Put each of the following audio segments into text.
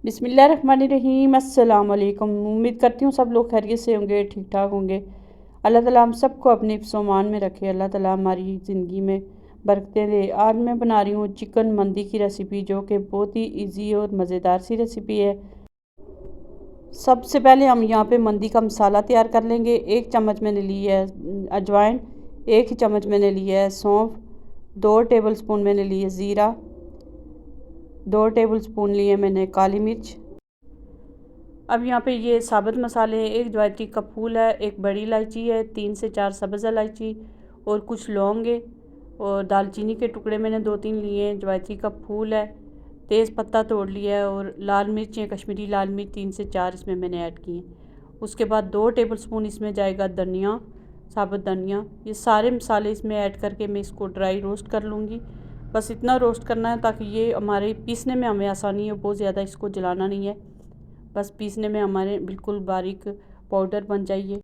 बिस्मिल्लाहिर्रहमानिर्रहीम। अस्सलाम वालेकुम। उम्मीद करती हूँ सब लोग खैरियत से होंगे, ठीक ठाक होंगे। अल्लाह ताला हम सबको अपनी हिफ्ज़-ओ-मान में रखे। अल्लाह ताला हमारी ज़िंदगी में बरकतें दे। आज मैं बना रही हूँ चिकन मंदी की रेसिपी, जो कि बहुत ही इजी और मज़ेदार सी रेसिपी है। सबसे पहले हम यहाँ पे मंदी का मसाला तैयार कर लेंगे। 1 चम्मच मैंने ली है अजवाइन, 1 ही चम्मच मैंने लिया है सौंफ, 2 टेबल स्पून मैंने लिए ज़ीरा, 2 टेबल स्पून लिए मैंने काली मिर्च। अब यहाँ पे ये साबुत मसाले हैं। 1 जायत्री का फूल है, 1 बड़ी इलायची है, 3 से 4 सब्ज़ इलायची और कुछ लौंग है और दालचीनी के टुकड़े मैंने 2-3 लिए हैं। जायत्री का फूल है, तेज़ पत्ता तोड़ लिया है और लाल मिर्च है, कश्मीरी लाल मिर्च 3 से 4 इसमें मैंने ऐड किए हैं। उसके बाद 2 टेबल स्पून इसमें जाएगा धनिया, साबुत धनिया। ये सारे मसाले इसमें ऐड करके मैं इसको ड्राई रोस्ट कर लूँगी। बस इतना रोस्ट करना है ताकि ये हमारे पीसने में हमें आसानी हो, बहुत ज़्यादा इसको जलाना नहीं है। बस पीसने में हमारे बिल्कुल बारीक पाउडर बन जाइए।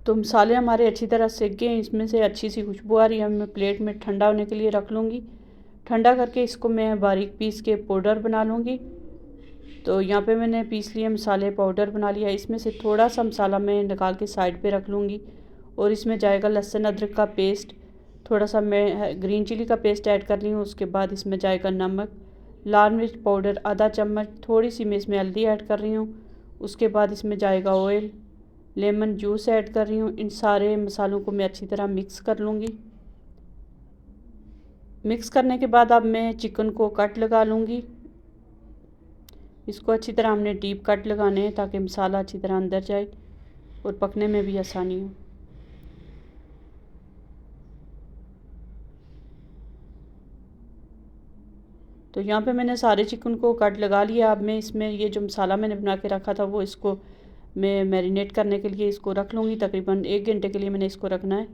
तो मसाले हमारे अच्छी तरह सेक गए हैं, इसमें से अच्छी सी खुशबू आ रही है। मैं प्लेट में ठंडा होने के लिए रख लूँगी। ठंडा करके इसको मैं बारीक पीस के पाउडर बना लूँगी। तो यहाँ पे मैंने पीस लिए मसाले, पाउडर बना लिया। इसमें से थोड़ा सा मसाला मैं निकाल के साइड पे रख लूँगी और इसमें जाएगा लहसुन अदरक का पेस्ट। थोड़ा सा मैं ग्रीन चिली का पेस्ट ऐड कर रही हूँ। उसके बाद इसमें जाएगा नमक, लाल मिर्च पाउडर आधा चम्मच, थोड़ी सी मैं इसमें हल्दी ऐड कर रही हूँ। उसके बाद इसमें जाएगा ऑयल, लेमन जूस ऐड कर रही हूँ। इन सारे मसालों को मैं अच्छी तरह मिक्स कर लूँगी। मिक्स करने के बाद अब मैं चिकन को कट लगा लूँगी। इसको अच्छी तरह हमने डीप कट लगाने हैं ताकि मसाला अच्छी तरह अंदर जाए और पकने में भी आसानी हो। तो यहाँ पे मैंने सारे चिकन को कट लगा लिया। अब मैं इसमें ये जो मसाला मैंने बना के रखा था वो इसको मैं मैरिनेट करने के लिए इसको रख लूँगी। तकरीबन 1 घंटे के लिए मैंने इसको रखना है।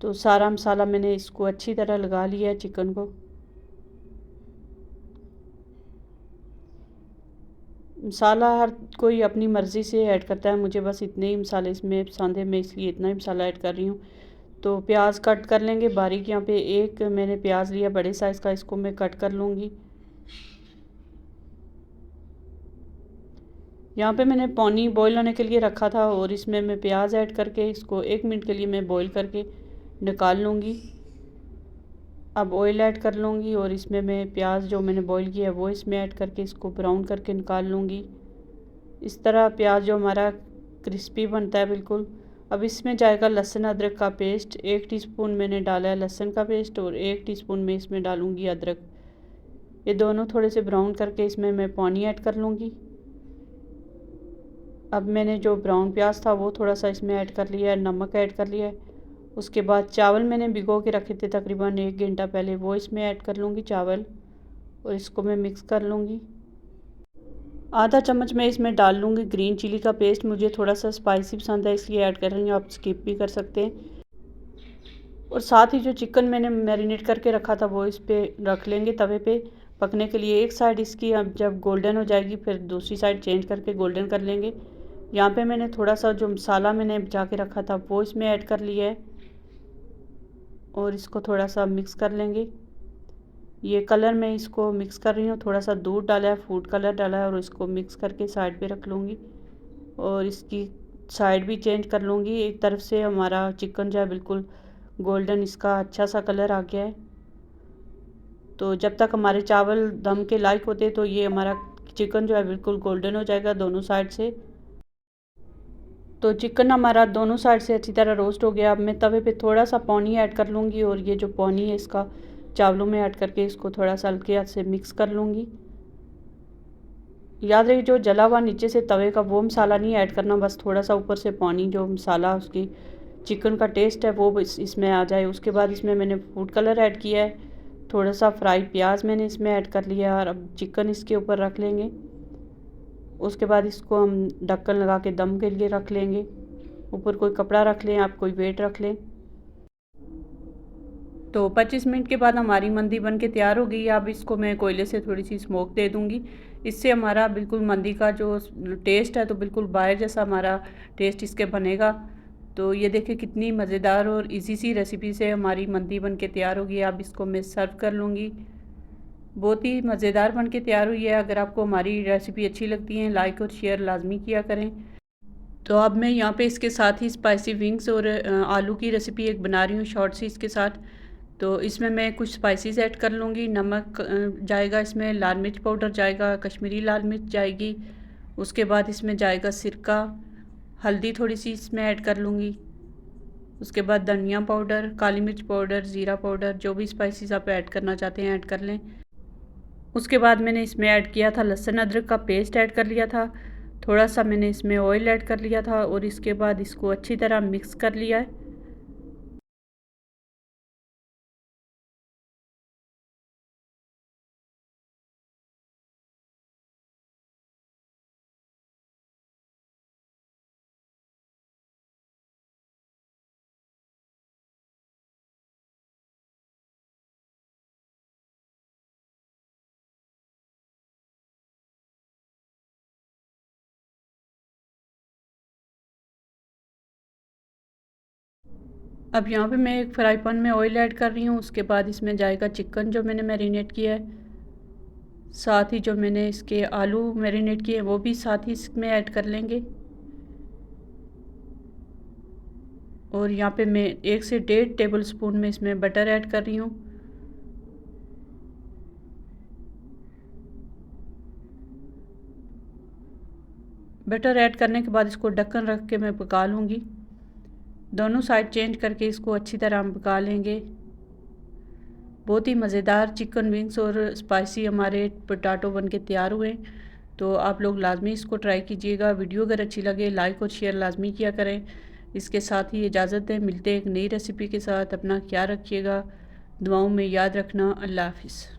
तो सारा मसाला मैंने इसको अच्छी तरह लगा लिया है चिकन को। मसाला हर कोई अपनी मर्ज़ी से ऐड करता है, मुझे बस इतने ही मसाले इसमें पसंद है, मैं इसलिए इतना ही मसाला ऐड कर रही हूँ। तो प्याज कट कर लेंगे बारीक। यहाँ पे एक मैंने प्याज लिया बड़े साइज़ का, इसको मैं कट कर लूँगी। यहाँ पे मैंने पानी बॉईल होने के लिए रखा था और इसमें मैं प्याज ऐड करके इसको 1 मिनट के लिए मैं बॉईल करके निकाल लूँगी। अब ऑयल ऐड कर लूँगी और इसमें मैं प्याज जो मैंने बॉईल किया है वो इसमें ऐड करके इसको ब्राउन करके निकाल लूँगी। इस तरह प्याज जो हमारा क्रिस्पी बनता है बिल्कुल। अब इसमें जाएगा लहसुन अदरक का पेस्ट। 1 टीस्पून मैंने डाला है लहसुन का पेस्ट और 1 टीस्पून में इसमें डालूँगी अदरक। ये दोनों थोड़े से ब्राउन करके इसमें मैं पानी ऐड कर लूँगी। अब मैंने जो ब्राउन प्याज था वो थोड़ा सा इसमें ऐड कर लिया है, नमक ऐड कर लिया है। उसके बाद चावल मैंने भिगो के रखे थे तकरीबन 1 घंटा पहले, वो इसमें ऐड कर लूँगी चावल और इसको मैं मिक्स कर लूँगी। आधा चम्मच मैं इसमें डाल लूँगी ग्रीन चिली का पेस्ट। मुझे थोड़ा सा स्पाइसी पसंद है इसलिए ऐड कर रही हूँ, आप स्किप भी कर सकते हैं। और साथ ही जो चिकन मैंने मैरिनेट करके रखा था वो इस पर रख लेंगे तवे पे पकने के लिए। एक साइड इसकी अब जब गोल्डन हो जाएगी फिर दूसरी साइड चेंज करके गोल्डन कर लेंगे। यहाँ पे मैंने थोड़ा सा जो मसाला मैंने बचा के रखा था वो इसमें ऐड कर लिया है और इसको थोड़ा सा मिक्स कर लेंगे। ये कलर मैं इसको मिक्स कर रही हूँ, थोड़ा सा दूध डाला है, फूड कलर डाला है और इसको मिक्स करके साइड पे रख लूँगी और इसकी साइड भी चेंज कर लूँगी। एक तरफ से हमारा चिकन जो है बिल्कुल गोल्डन, इसका अच्छा सा कलर आ गया है। तो जब तक हमारे चावल दम के लायक होते तो ये हमारा चिकन जो है बिल्कुल गोल्डन हो जाएगा दोनों साइड से। तो चिकन हमारा दोनों साइड से अच्छी तरह रोस्ट हो गया। अब मैं तवे पे थोड़ा सा पानी ऐड कर लूँगी और ये जो पानी है इसका चावलों में ऐड करके इसको थोड़ा सा हल्के हाथ से मिक्स कर लूँगी। याद रहे जो जला हुआ नीचे से तवे का वो मसाला नहीं ऐड करना, बस थोड़ा सा ऊपर से पानी जो मसाला उसकी चिकन का टेस्ट है वो इसमें आ जाए। उसके बाद इसमें मैंने फूड कलर ऐड किया है, थोड़ा सा फ्राई प्याज मैंने इसमें ऐड कर लिया और अब चिकन इसके ऊपर रख लेंगे। उसके बाद इसको हम ढक्कन लगा के दम के लिए रख लेंगे। ऊपर कोई कपड़ा रख लें, आप कोई वेट रख लें। तो 25 मिनट के बाद हमारी मंदी बन के तैयार हो गई। अब इसको मैं कोयले से थोड़ी सी स्मोक दे दूँगी। इससे हमारा बिल्कुल मंदी का जो टेस्ट है तो बिल्कुल बाहर जैसा हमारा टेस्ट इसके बनेगा। तो ये देखिए कितनी मज़ेदार और इजी सी रेसिपी से हमारी मंदी बन के तैयार होगी। अब इसको मैं सर्व कर लूँगी। बहुत ही मज़ेदार बन के तैयार हुई है। अगर आपको हमारी रेसिपी अच्छी लगती है लाइक और शेयर लाजमी किया करें। तो अब मैं यहाँ पे इसके साथ ही स्पाइसी विंग्स और आलू की रेसिपी एक बना रही हूँ शॉर्ट सी इसके साथ। तो इसमें मैं कुछ स्पाइसेस ऐड कर लूँगी। नमक जाएगा, इसमें लाल मिर्च पाउडर जाएगा, कश्मीरी लाल मिर्च जाएगी, उसके बाद इसमें जाएगा सिरका, हल्दी थोड़ी सी इसमें ऐड कर लूँगी, उसके बाद धनिया पाउडर, काली मिर्च पाउडर, ज़ीरा पाउडर, जो भी स्पाइसेस आप ऐड करना चाहते हैं ऐड कर लें। उसके बाद मैंने इसमें ऐड किया था लहसुन अदरक का पेस्ट ऐड कर लिया था। थोड़ा सा मैंने इसमें ऑयल ऐड कर लिया था और इसके बाद इसको अच्छी तरह मिक्स कर लिया है। अब यहाँ पे मैं एक फ्राई पैन में ऑयल ऐड कर रही हूँ। उसके बाद इसमें जाएगा चिकन जो मैंने मैरिनेट किया है, साथ ही जो मैंने इसके आलू मैरिनेट किए वो भी साथ ही इसमें ऐड कर लेंगे। और यहाँ पे मैं 1 से 1.5 टेबल स्पून में इसमें बटर ऐड कर रही हूँ। बटर ऐड करने के बाद इसको ढक्कन रख के मैं पका लूँगी। दोनों साइड चेंज करके इसको अच्छी तरह हम पका लेंगे। बहुत ही मज़ेदार चिकन विंग्स और स्पाइसी हमारे पोटैटो बन के तैयार हुए। तो आप लोग लाजमी इसको ट्राई कीजिएगा। वीडियो अगर अच्छी लगे लाइक और शेयर लाजमी किया करें। इसके साथ ही इजाज़त दें, मिलते हैं एक नई रेसिपी के साथ। अपना ख्याल रखिएगा, दुआओं में याद रखना। अल्लाह हाफ़िज़।